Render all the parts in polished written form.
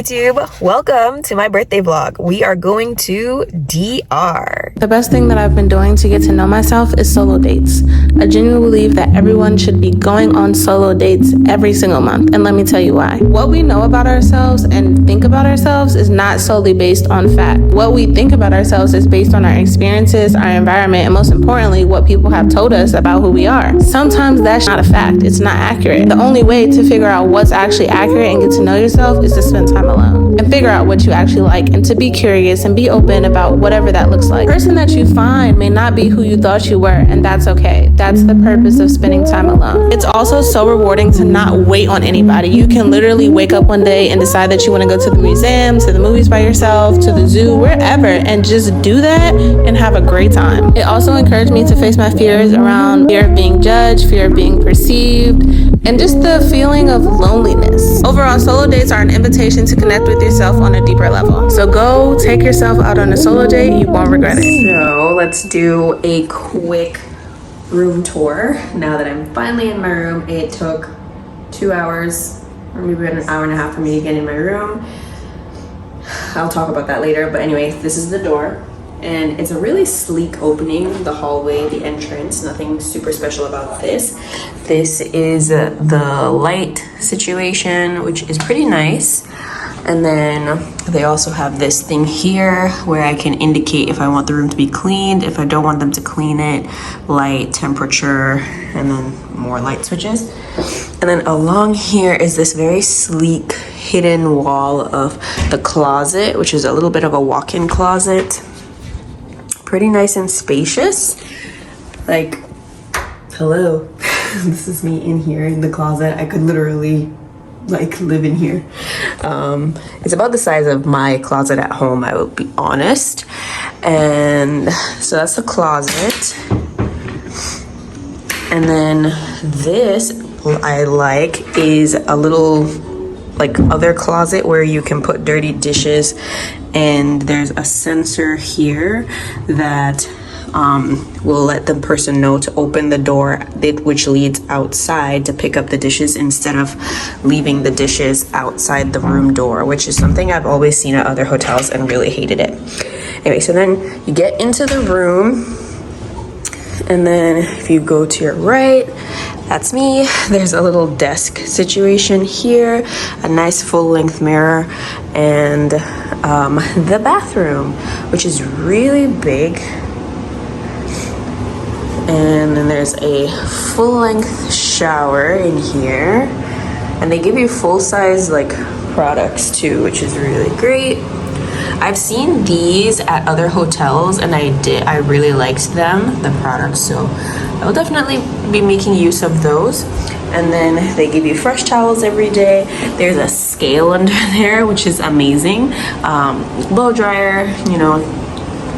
YouTube? Welcome to my birthday vlog. We are going to DR. The best thing that I've been doing to get to know myself is solo dates. I genuinely believe that everyone should be going on solo dates every single month, and let me tell you why. What we know about ourselves and think about ourselves is not solely based on fact. What we think about ourselves is based on our experiences, our environment, and most importantly, what people have told us about who we are. Sometimes that's not a fact. It's not accurate. The only way to figure out what's actually accurate and get to know yourself is to spend time alone and figure out what you actually like, and to be curious and be open about whatever that looks like. The person that you find may not be who you thought you were, and that's okay. That's the purpose of spending time alone. It's also so rewarding to not wait on anybody. You can literally wake up one day and decide that you want to go to the museum, to the movies by yourself, to the zoo, wherever, and just do that and have a great time. It also encouraged me to face my fears around fear of being judged, fear of being perceived, and just the feeling of loneliness. Overall, solo dates are an invitation to connect with yourself on a deeper level. So go take yourself out on a solo date. You won't regret it. So let's do a quick room tour. Now that I'm finally in my room, it took 2 hours or maybe an hour and a half for me to get in my room. I'll talk about that later, but anyway, this is the door. And it's a really sleek opening, the hallway, the entrance, nothing super special about this. This is the light situation, which is pretty nice. And then they also have this thing here where I can indicate if I want the room to be cleaned, if I don't want them to clean it, light, temperature, and then more light switches. And then along here is this very sleek hidden wall of the closet, which is a little bit of a walk-in closet. Pretty nice and spacious. Like, hello. This is me in here in the closet. I could literally like live in here. It's about the size of my closet at home, I will be honest. And so that's the closet. And then this I like is a little like other closet where you can put dirty dishes, and there's a sensor here that will let the person know to open the door which leads outside to pick up the dishes instead of leaving the dishes outside the room door, which is something I've always seen at other hotels and really hated it. Anyway, so then you get into the room, and then if you go to your right, that's me. There's a little desk situation here, a nice full-length mirror, and the bathroom, which is really big. And then there's a full-length shower in here, and they give you full-size like products too, which is really great. I've seen these at other hotels, and I really liked them, the products, so I will definitely be making use of those. And then they give you fresh towels every day. There's a scale under there, which is amazing. Blow dryer, you know,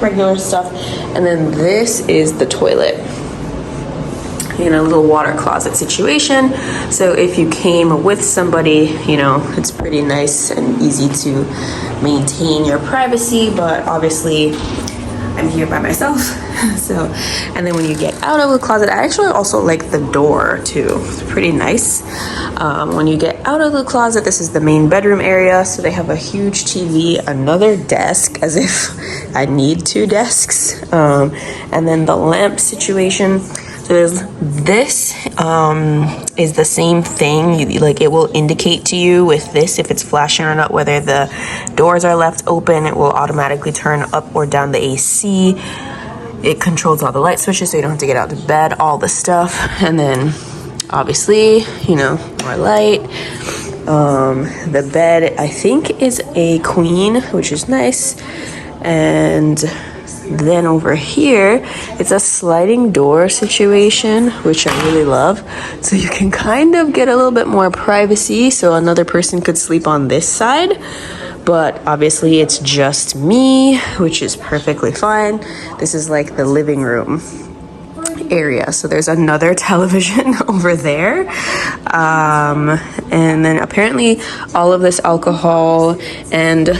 regular stuff. And then this is the toilet in a little water closet situation. So if you came with somebody, you know, it's pretty nice and easy to maintain your privacy, but obviously I'm here by myself. So, and then when you get out of the closet, I actually also like the door too. It's pretty nice. When you get out of the closet, this is the main bedroom area. So they have a huge TV, another desk, as if I need 2 desks. And then the lamp situation. So there's this is the same thing. Like, it will indicate to you with this if it's flashing or not, whether the doors are left open. It will automatically turn up or down the AC. It controls all the light switches, so you don't have to get out of bed, all the stuff. And then obviously, you know, more light. The bed, I think, is a queen, which is nice. And then over here, it's a sliding door situation, which I really love. So you can kind of get a little bit more privacy, so another person could sleep on this side. But obviously it's just me, which is perfectly fine. This is like the living room area. So there's another television over there. And then apparently all of this alcohol and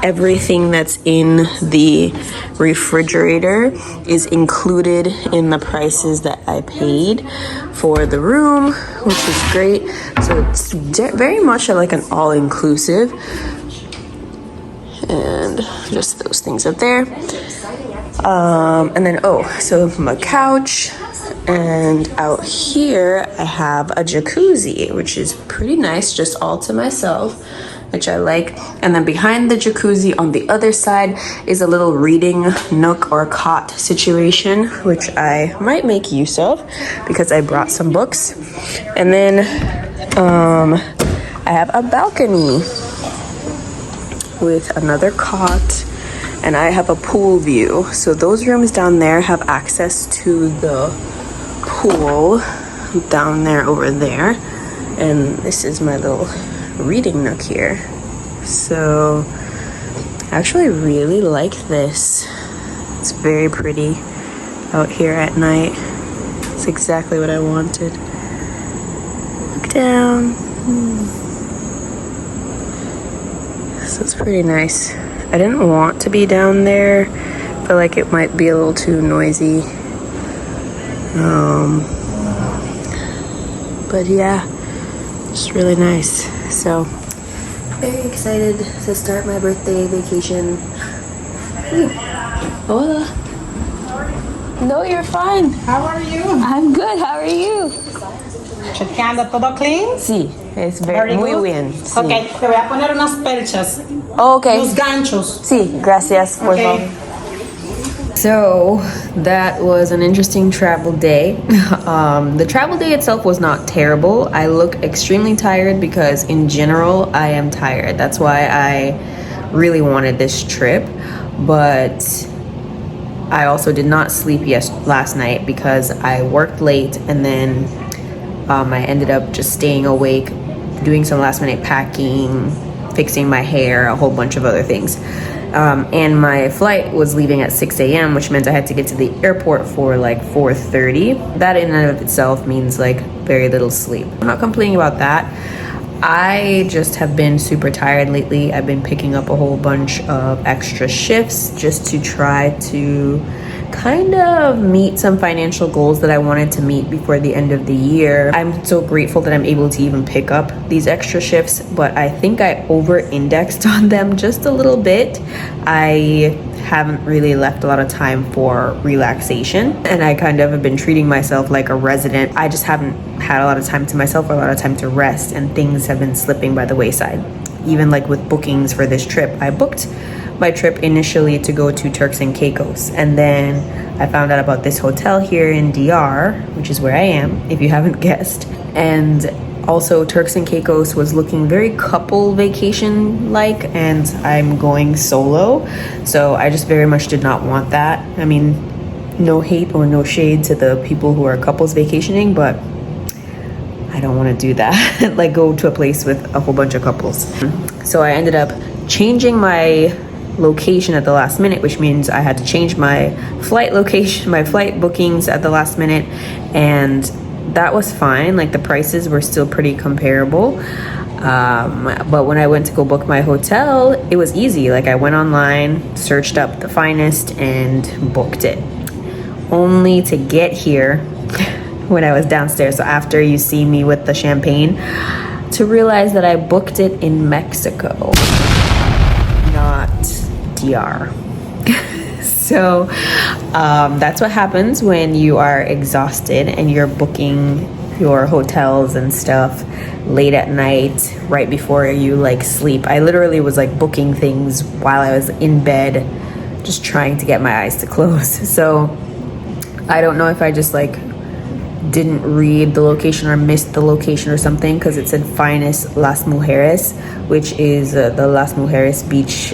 everything that's in the refrigerator is included in the prices that I paid for the room, which is great. So it's very much like an all-inclusive. and just those things up there. And then, so my couch, and out here I have a jacuzzi, which is pretty nice, just all to myself, which I like. And then behind the jacuzzi on the other side is a little reading nook or cot situation, which I might make use of because I brought some books. And then I have a balcony with another cot, and I have a pool view. So those rooms down there have access to the pool down there over there. And this is my little reading nook here. So I actually really like this. It's very pretty out here at night. It's exactly what I wanted. Look down. So it's pretty nice. I didn't want to be down there. I feel like it might be a little too noisy. But yeah, it's really nice. So very excited to start my birthday vacation. Hola. No, you're fine. How are you? I'm good. How are you? Chequeando todo clean. Sí, es very muy good. bien. Sí. Ok, te voy a poner unas perchas. Oh, okay. Los ganchos. Sí, gracias. Por favor. Okay. So that was an interesting travel day. The travel day itself was not terrible. I look extremely tired because in general I am tired. That's why I really wanted this trip. But I also did not sleep last night because I worked late, and then I ended up just staying awake, doing some last minute packing, fixing my hair, a whole bunch of other things. And my flight was leaving at 6 a.m., which meant I had to get to the airport for like 4:30. That in and of itself means like very little sleep. I'm not complaining about that. I just have been super tired lately. I've been picking up a whole bunch of extra shifts just to try to kind of meet some financial goals that I wanted to meet before the end of the year. I'm so grateful that I'm able to even pick up these extra shifts, but I think I over-indexed on them just a little bit. I haven't really left a lot of time for relaxation, and I kind of have been treating myself like a resident. I just haven't had a lot of time to myself or a lot of time to rest, and things have been slipping by the wayside. Even like with bookings for this trip, I booked my trip initially to go to Turks and Caicos, and then I found out about this hotel here in DR, which is where I am, if you haven't guessed. And also Turks and Caicos was looking very couple vacation like, and I'm going solo, so I just very much did not want that. I mean, no hate or no shade to the people who are couples vacationing, but I don't want to do that. Like go to a place with a whole bunch of couples. So I ended up changing my location at the last minute, which means I had to change my flight location, my flight bookings at the last minute, and that was fine. Like the prices were still pretty comparable. But when I went to go book my hotel, it was easy. Like I went online, searched up the finest, and booked it. Only to get here when I was downstairs, so after you see me with the champagne, to realize that I booked it in Mexico, not DR. So that's what happens when you are exhausted and you're booking your hotels and stuff late at night, right before you like sleep. I literally was like booking things while I was in bed, just trying to get my eyes to close. So I don't know if I just like didn't read the location or missed the location or something, because it said finest Las Mujeres, which is the Las Mujeres beach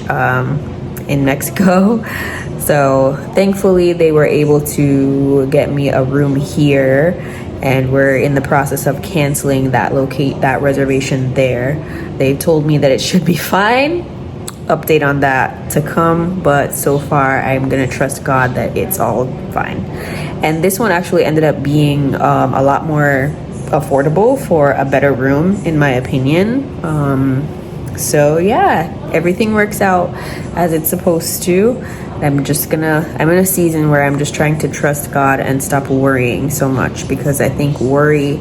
in Mexico. So thankfully they were able to get me a room here, and we're in the process of canceling that reservation there. They told me that it should be fine. Update on that to come, but so far I'm gonna trust God that it's all fine. And this one actually ended up being a lot more affordable for a better room, in my opinion. So yeah, everything works out as it's supposed to. I'm in a season where I'm just trying to trust God and stop worrying so much, because I think worry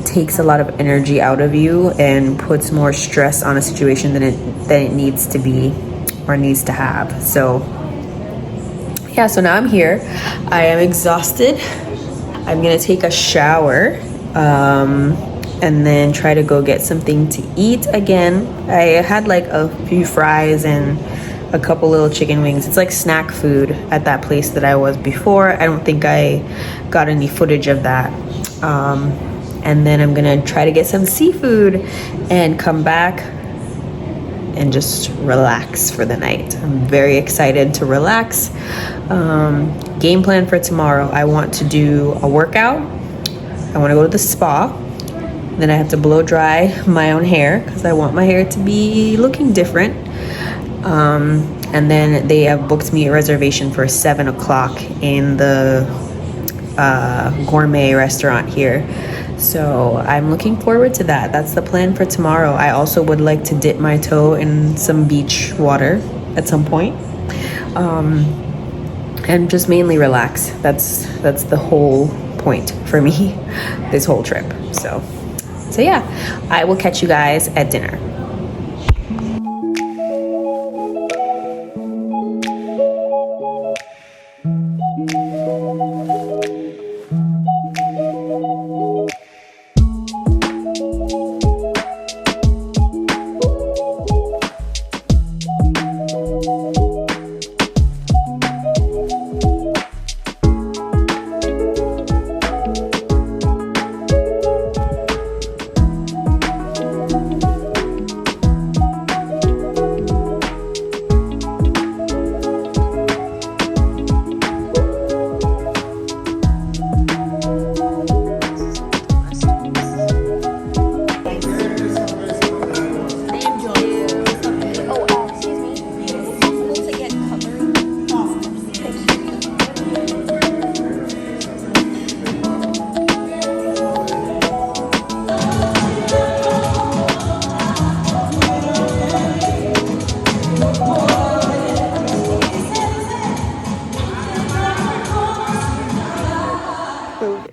takes a lot of energy out of you and puts more stress on a situation than it needs to be or needs to have. So yeah, so now I'm here. I am exhausted. I'm gonna take a shower and then try to go get something to eat again. I had like a few fries and a couple little chicken wings. It's like snack food at that place that I was before. I don't think I got any footage of that. And then I'm gonna try to get some seafood and come back and just relax for the night. I'm very excited to relax. Game plan for tomorrow. I want to do a workout. I want to go to the spa. Then I have to blow dry my own hair because I want my hair to be looking different. And then they have booked me a reservation for 7 o'clock in the gourmet restaurant here. So I'm looking forward to that. That's the plan for tomorrow. I also would like to dip my toe in some beach water at some point. And just mainly relax. That's the whole point for me this whole trip. So yeah, I will catch you guys at dinner.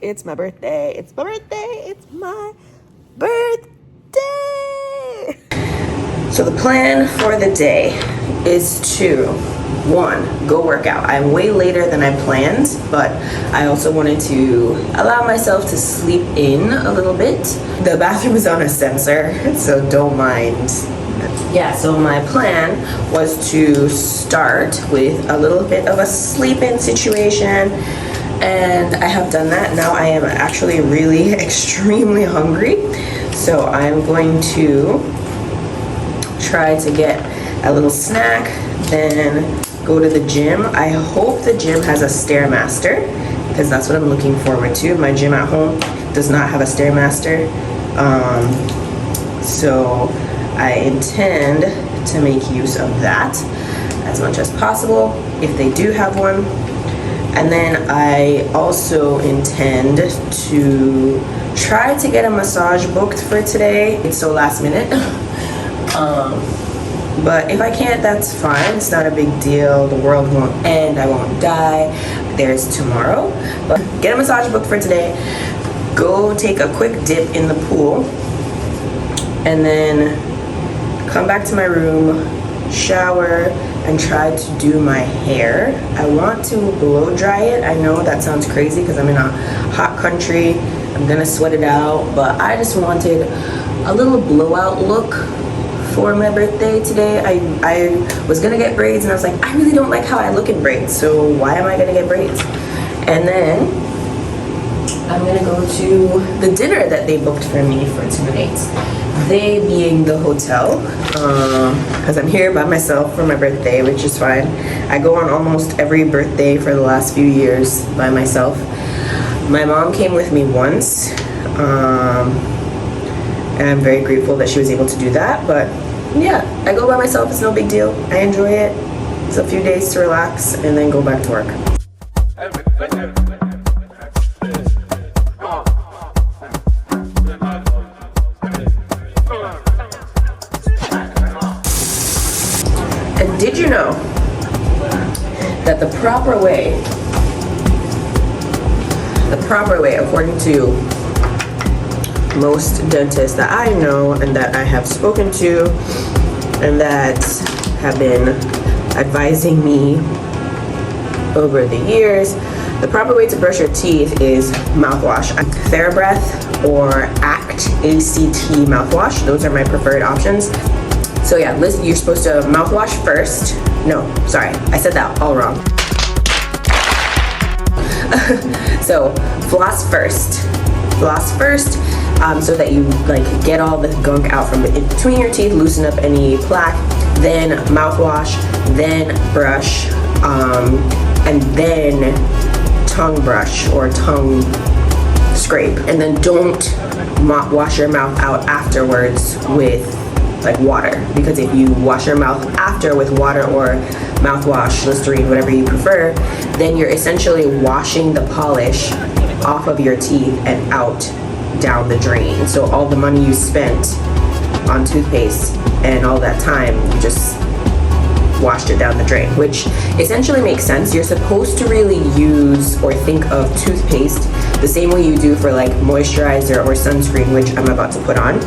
It's my birthday. It's my birthday. It's my birthday. So the plan for the day is to, 1, go work out. I'm way later than I planned, but I also wanted to allow myself to sleep in a little bit. The bathroom is on a sensor, so don't mind. Yeah, so my plan was to start with a little bit of a sleep-in situation. And I have done that. Now I am actually really extremely hungry. So I'm going to try to get a little snack, then go to the gym. I hope the gym has a Stairmaster because that's what I'm looking forward to. My gym at home does not have a Stairmaster. So I intend to make use of that as much as possible if they do have one. And then I also intend to try to get a massage booked for today. It's so last minute. But if I can't, that's fine. It's not a big deal. The world won't end. I won't die. There's tomorrow. But get a massage booked for today. Go take a quick dip in the pool. And then come back to my room, shower, and try to do my hair. I want to blow dry it. I know that sounds crazy because I'm in a hot country. I'm gonna sweat it out, but I just wanted a little blowout look for my birthday today. I was gonna get braids and I was like, I really don't like how I look in braids, so why am I gonna get braids? And then I'm gonna go to the dinner that they booked for me for tonight. They being the hotel, because I'm here by myself for my birthday, which is fine. I go on almost every birthday for the last few years by myself. My mom came with me once, and I'm very grateful that she was able to do that. But yeah, I go by myself. It's no big deal. I enjoy it. It's a few days to relax and then go back to work. And did you know that the proper way, according to most dentists that I know and that I have spoken to, and that have been advising me over the years, the proper way to brush your teeth is mouthwash. TheraBreath or ACT, ACT mouthwash. Those are my preferred options. So yeah, listen, you're supposed to mouthwash first. No, sorry, I said that all wrong. So floss first. Floss first, so that you like get all the gunk out from between your teeth, loosen up any plaque. Then mouthwash, then brush, and then tongue brush or tongue scrape. And then don't wash your mouth out afterwards with like water, because if you wash your mouth after with water or mouthwash, Listerine, whatever you prefer, then you're essentially washing the polish off of your teeth and out down the drain. So all the money you spent on toothpaste and all that time, you just washed it down the drain, which essentially makes sense. You're supposed to really use or think of toothpaste the same way you do for like moisturizer or sunscreen, which I'm about to put on.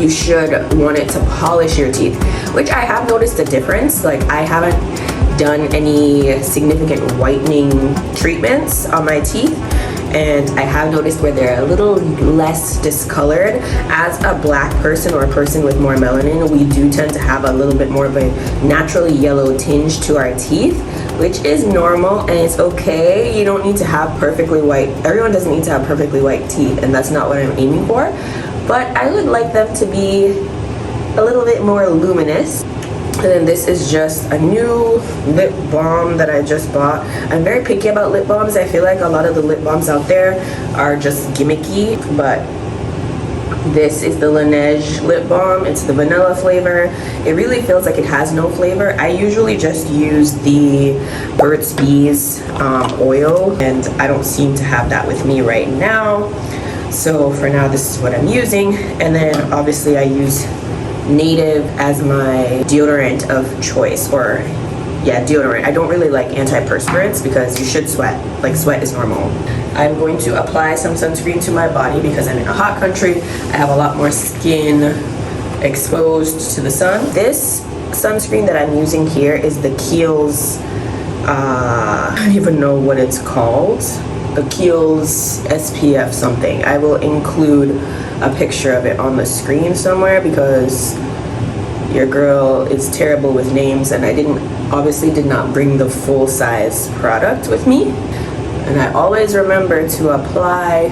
You should want it to polish your teeth, which I have noticed a difference. Like I haven't done any significant whitening treatments on my teeth, and I have noticed where they're a little less discolored. As a black person or a person with more melanin, we do tend to have a little bit more of a naturally yellow tinge to our teeth, which is normal and it's okay. You don't need to have perfectly white, everyone doesn't need to have perfectly white teeth, and that's not what I'm aiming for. But I would like them to be a little bit more luminous. And then this is just a new lip balm that I just bought. I'm very picky about lip balms. I feel like a lot of the lip balms out there are just gimmicky, but this is the Laneige lip balm. It's the vanilla flavor. It really feels like it has no flavor. I usually just use the Burt's Bees oil, and I don't seem to have that with me right now. So for now, this is what I'm using. And then obviously I use Native as my deodorant of choice, or yeah, deodorant. I don't really like antiperspirants because you should sweat. Like sweat is normal. I'm going to apply some sunscreen to my body because I'm in a hot country. I have a lot more skin exposed to the sun. This sunscreen that I'm using here is the Kiehl's, I don't even know what it's called. The Kiehl's SPF something. I will include a picture of it on the screen somewhere because your girl is terrible with names, and I obviously did not bring the full size product with me. And I always remember to apply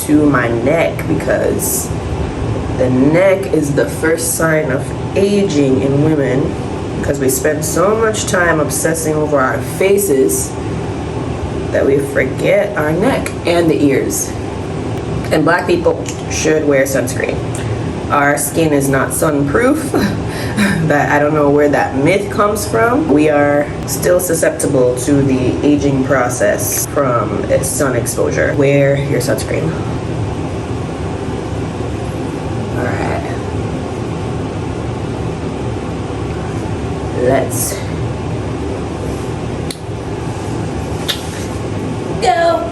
to my neck because the neck is the first sign of aging in women, because we spend so much time obsessing over our faces that we forget our neck and the ears. And black people should wear sunscreen. Our skin is not sunproof. That I don't know where that myth comes from. We are still susceptible to the aging process from sun exposure. Wear your sunscreen. All right. Let's go.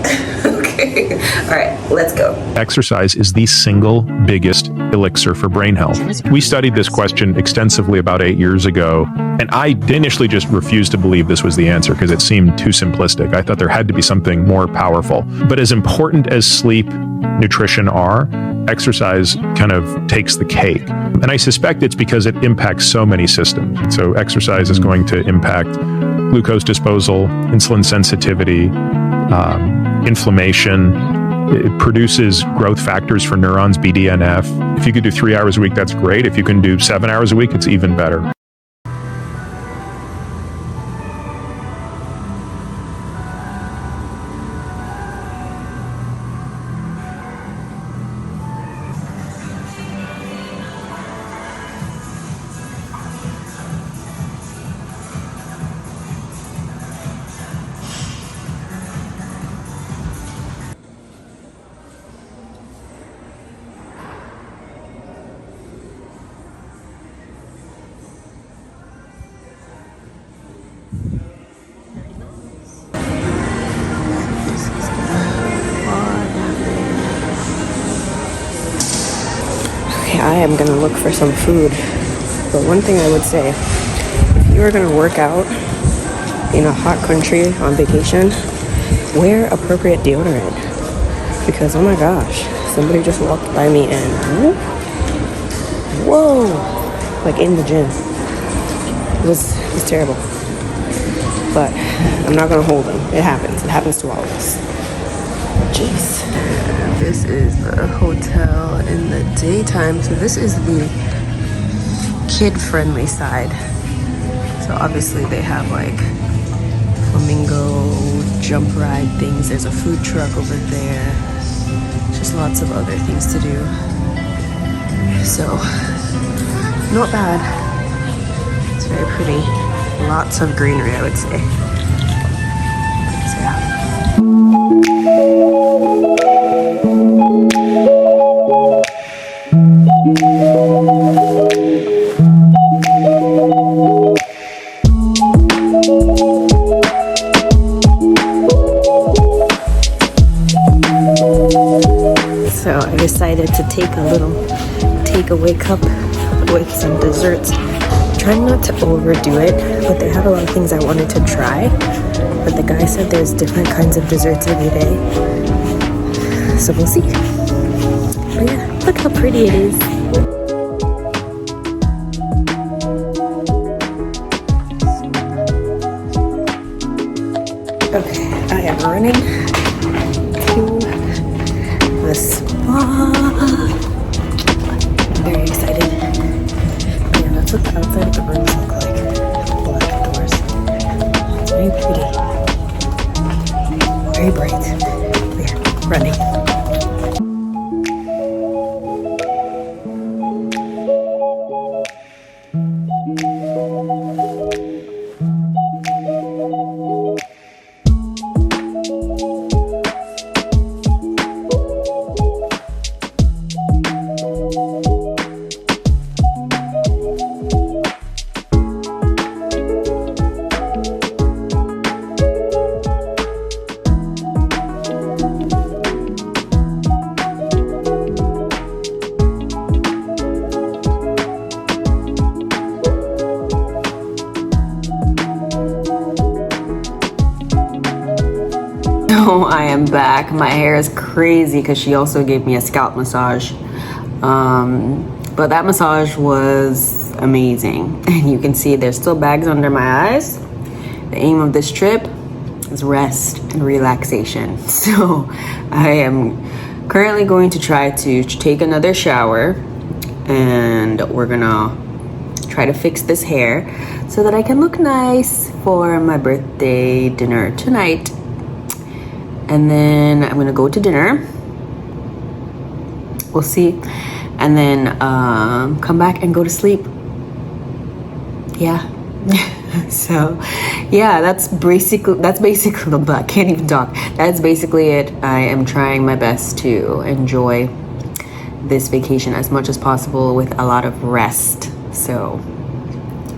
Okay. All right, let's go. Exercise is the single biggest elixir for brain health. We studied this question extensively about 8 years ago, and I initially just refused to believe this was the answer because it seemed too simplistic. I thought there had to be something more powerful. But as important as sleep, nutrition are, exercise kind of takes the cake. And I suspect it's because it impacts so many systems. So exercise is going to impact glucose disposal, insulin sensitivity, inflammation. It produces growth factors for neurons, BDNF. If you could do 3 hours a week, that's great. If you can do 7 hours a week, it's even better. I am gonna look for some food, but one thing I would say you are gonna work out in a hot country on vacation, wear appropriate deodorant. Because oh my gosh, somebody just walked by me and whoa, like in the gym. It was terrible. But I'm not gonna hold them. It happens to all of us. Jeez. This is the hotel in the daytime. So this is the kid-friendly side. So obviously they have like flamingo jump ride things. There's a food truck over there. Just lots of other things to do. So not bad. It's very pretty. Lots of greenery, I would say. So yeah. So I decided to take a little takeaway cup with some desserts. Trying not to overdo it, but they have a lot of things I wanted to try. But the guy said there's different kinds of desserts every day. So we'll see. But yeah, look how pretty it is. Okay, I am running to the spa. I'm very excited. Yeah, that's what the outside of the rooms look like. Black doors. It's very pretty. Very bright. Yeah, running. I am back. My hair is crazy because she also gave me a scalp massage. But that massage was amazing. And you can see there's still bags under my eyes. The aim of this trip is rest and relaxation. So I am currently going to try to take another shower, and we're gonna try to fix this hair so that I can look nice for my birthday dinner tonight. And then I'm gonna go to dinner. We'll see. And then come back and go to sleep. Yeah. So yeah, that's basically I can't even talk. That's basically it. I am trying my best to enjoy this vacation as much as possible with a lot of rest. So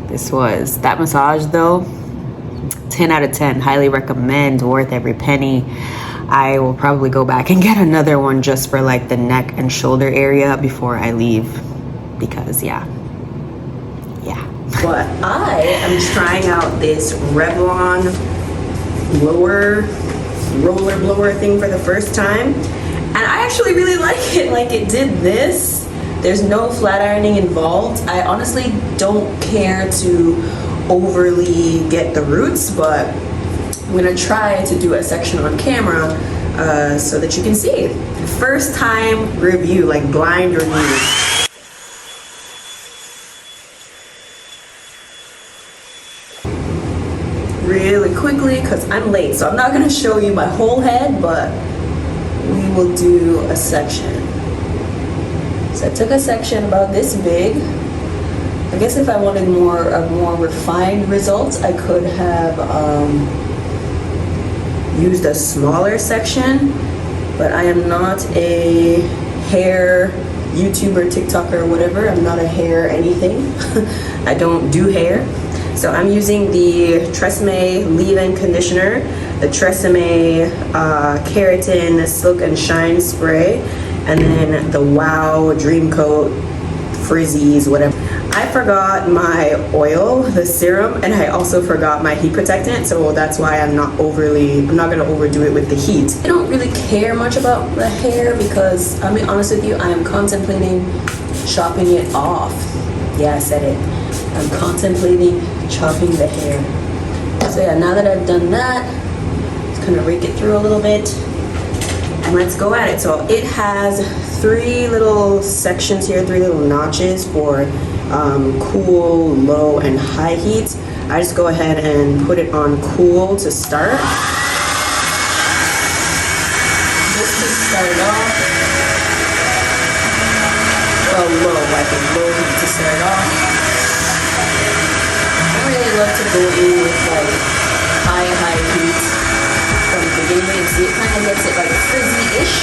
this was that massage though. 10 out of 10, highly recommend, worth every penny. I will probably go back and get another one just for like the neck and shoulder area before I leave, because yeah. But I am trying out this Revlon roller blower thing for the first time, and I actually really like it. Like, it did this. There's no flat ironing involved. I honestly don't care to overly get the roots, but I'm gonna try to do a section on camera so that you can see. First time review, like blind review. Really quickly, because I'm late, so I'm not gonna show you my whole head, but we will do a section. So I took a section about this big. I guess if I wanted a more refined results, I could have used a smaller section, but I am not a hair YouTuber, TikToker, whatever. I'm not a hair anything. I don't do hair. So I'm using the Tresemme leave-in conditioner, the Tresemme Keratin Silk and Shine Spray, and then the Wow Dream Coat Frizzies, whatever. I forgot my oil, the serum, and I also forgot my heat protectant, so that's why I'm not gonna overdo it with the heat. I don't really care much about the hair because, I'll be honest with you, I am contemplating chopping it off. Yeah, I said it. I'm contemplating chopping the hair. So yeah, now that I've done that, just kind of rake it through a little bit. And let's go at it. So it has 3 little sections here, 3 little notches for cool, low, and high heat. I just go ahead and put it on cool to start. Just to start off. Well, low, I think low heat to start off. I really love to go in with like high heat from the beginning. See, it kind of gets it like frizzy-ish.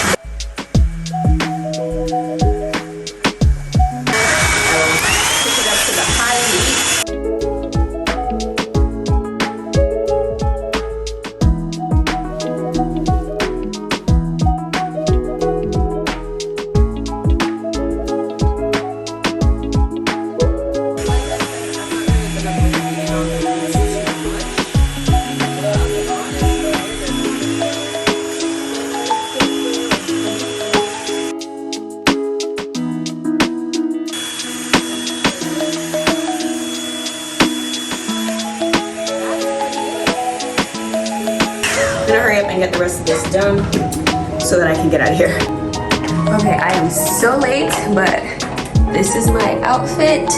I'm gonna hurry up and get the rest of this done so that I can get out of here. Okay, I am so late, but this is my outfit.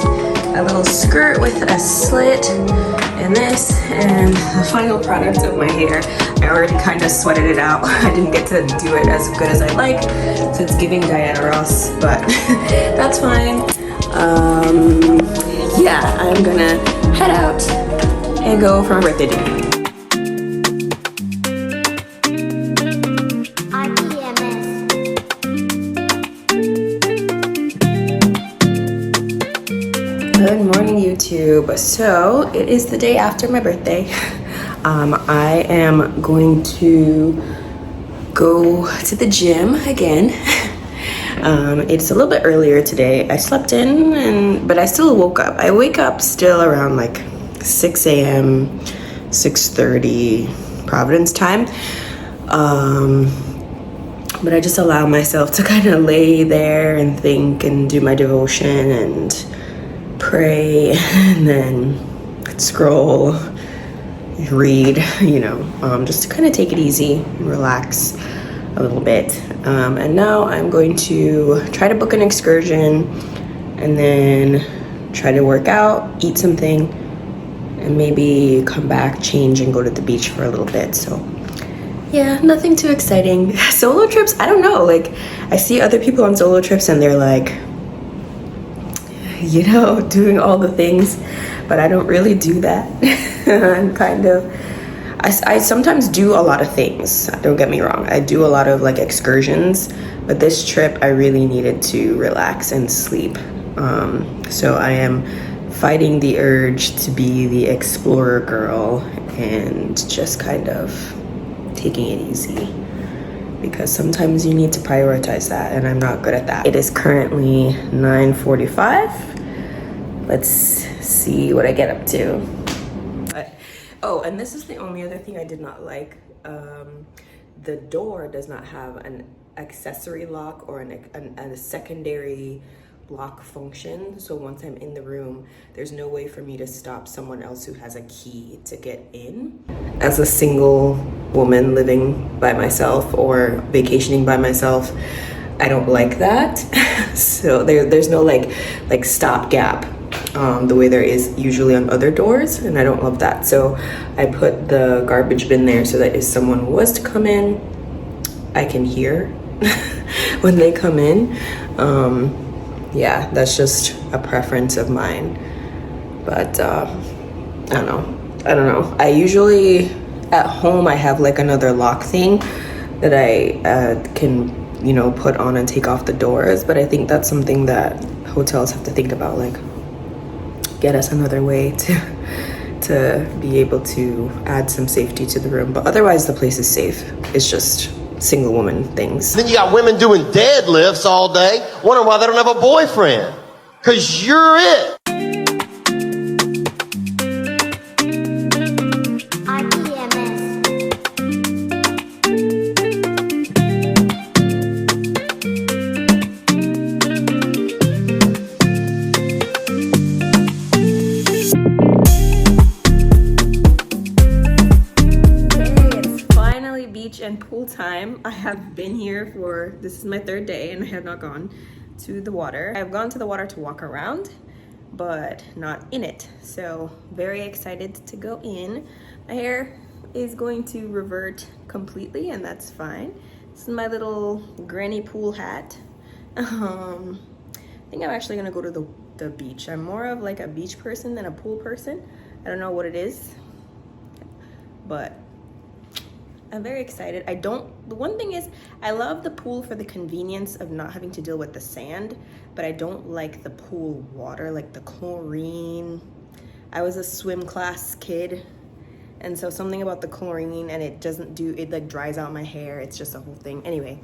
A little skirt with a slit and this, and the final product of my hair. I already kind of sweated it out. I didn't get to do it as good as I like, so it's giving Diana Ross, but that's fine. Yeah, I'm gonna head out and go for my birthday dinner. Good morning, YouTube. So it is the day after my birthday. I am going to go to the gym again. It's a little bit earlier today. I slept in, but I still woke up. I wake up still around like 6 a.m., 6:30 Providence time. But I just allow myself to kind of lay there and think and do my devotion and pray and then scroll, read, just to kind of take it easy and relax a little bit. And now I'm going to try to book an excursion and then try to work out, eat something, and maybe come back, change, and go to the beach for a little bit. So yeah, nothing too exciting. Solo trips, I don't know, like I see other people on solo trips and they're like, doing all the things, but I don't really do that. I'm kind of, I sometimes do a lot of things, don't get me wrong. I do a lot of like excursions, but this trip I really needed to relax and sleep. So I am fighting the urge to be the explorer girl and just kind of taking it easy, because sometimes you need to prioritize that, and I'm not good at that. It is currently 9:45. Let's see what I get up to. Oh, and this is the only other thing I did not like. The door does not have an accessory lock or a secondary lock function. So once I'm in the room, there's no way for me to stop someone else who has a key to get in. As a single woman living by myself or vacationing by myself, I don't like that. So there's no like stopgap the way there is usually on other doors, and I don't love that. So I put the garbage bin there so that if someone was to come in, I can hear when they come in. Yeah, that's just a preference of mine. But I don't know. I usually, at home, I have like another lock thing that I can, put on and take off the doors. But I think that's something that hotels have to think about, like get us another way to be able to add some safety to the room. But otherwise, the place is safe. It's just single woman things. Then you got women doing deadlifts all day, wondering why they don't have a boyfriend. 'Cause you're it. said pool time. I have been here for, this is my 3rd day and I have not gone to the water. I've gone to the water to walk around, but not in it. So very excited to go in. My hair is going to revert completely and that's fine. This is my little granny pool hat. I think I'm actually gonna go to the beach. I'm more of like a beach person than a pool person. I don't know what it is, but I'm very excited. The one thing is, I love the pool for the convenience of not having to deal with the sand, but I don't like the pool water, like the chlorine. I was a swim class kid, and so something about the chlorine and it like dries out my hair. It's just a whole thing. Anyway.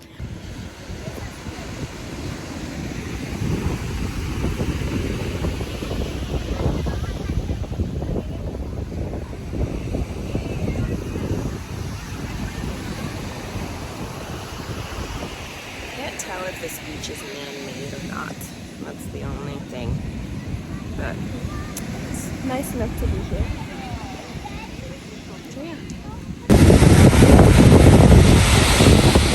Tell if this beach is man-made or not. That's the only thing. But it's nice enough to be here. So yeah.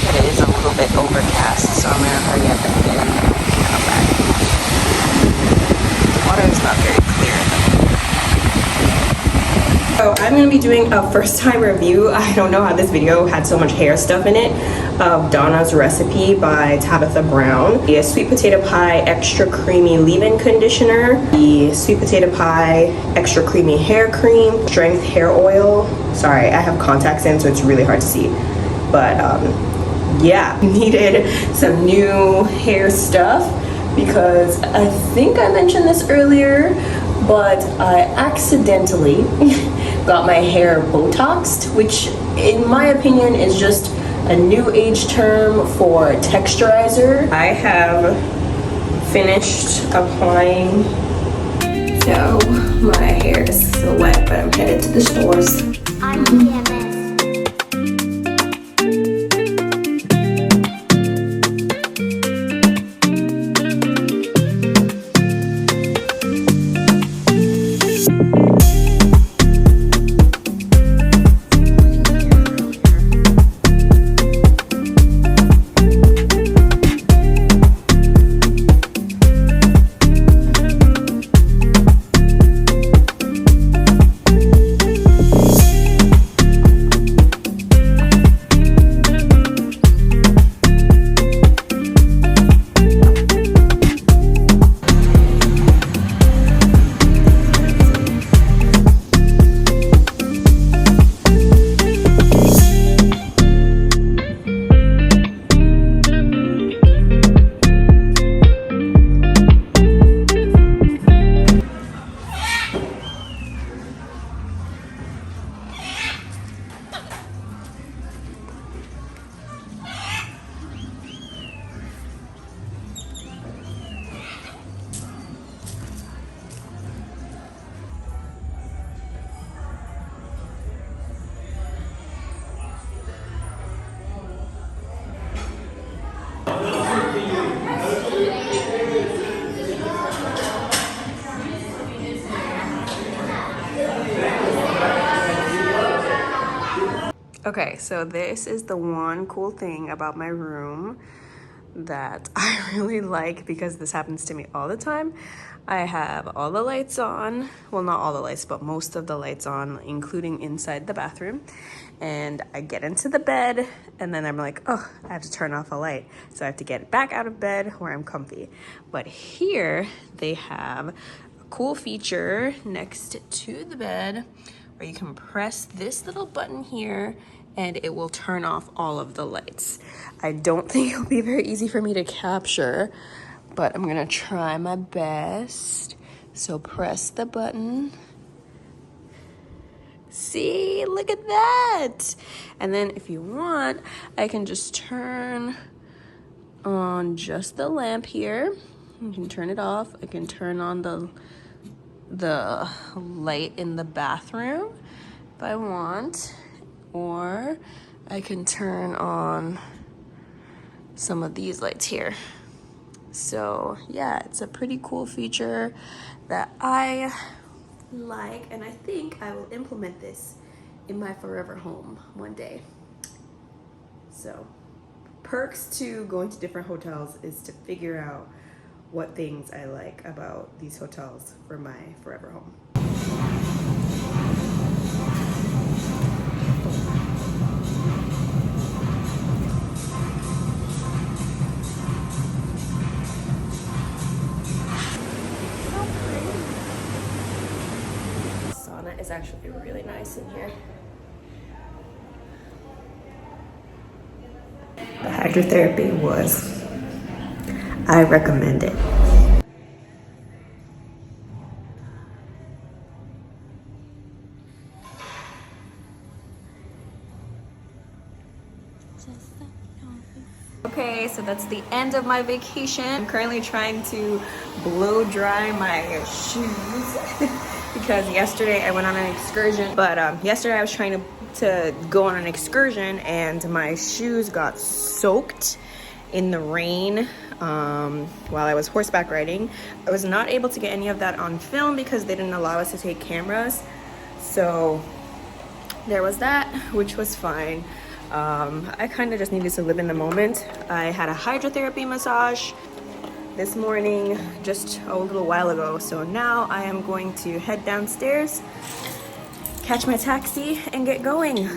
But it is a little bit overcast, so I'm gonna hurry up and come back. The water is not very clear though. So I'm gonna be doing a first time review. I don't know how this video had so much hair stuff in it. Of Donna's Recipe by Tabitha Brown. The sweet potato pie extra creamy leave-in conditioner, the sweet potato pie extra creamy hair cream, strength hair oil. Sorry, I have contacts in, so it's really hard to see. But yeah, needed some new hair stuff because I think I mentioned this earlier, but I accidentally got my hair Botoxed, which in my opinion is just a new age term for texturizer. I have finished applying. So my hair is still wet, but I'm headed to the stores. I'm PMS. Okay, so this is the one cool thing about my room that I really like because this happens to me all the time. I have all the lights on, well, not all the lights, but most of the lights on, including inside the bathroom. And I get into the bed and then I'm like, oh, I have to turn off a light. So I have to get back out of bed where I'm comfy. But here they have a cool feature next to the bed where you can press this little button here and it will turn off all of the lights. I don't think it'll be very easy for me to capture, but I'm gonna try my best. So press the button. See, look at that. And then if you want, I can just turn on just the lamp here. You can turn it off. I can turn on the light in the bathroom if I want, or I can turn on some of these lights here. So yeah, it's a pretty cool feature that I like, and I think I will implement this in my forever home one day. So perks to going to different hotels is to figure out what things I like about these hotels for my forever home. Sauna is actually really nice in here. The hydrotherapy was, I recommend it. Okay, so that's the end of my vacation. I'm currently trying to blow dry my shoes because yesterday I went on an excursion, but yesterday I was trying to go on an excursion and my shoes got soaked in the rain while I was horseback riding. I was not able to get any of that on film because they didn't allow us to take cameras. So there was that, which was fine. I kind of just needed to live in the moment. I had a hydrotherapy massage this morning just a little while ago. So now I am going to head downstairs, catch my taxi, and get going.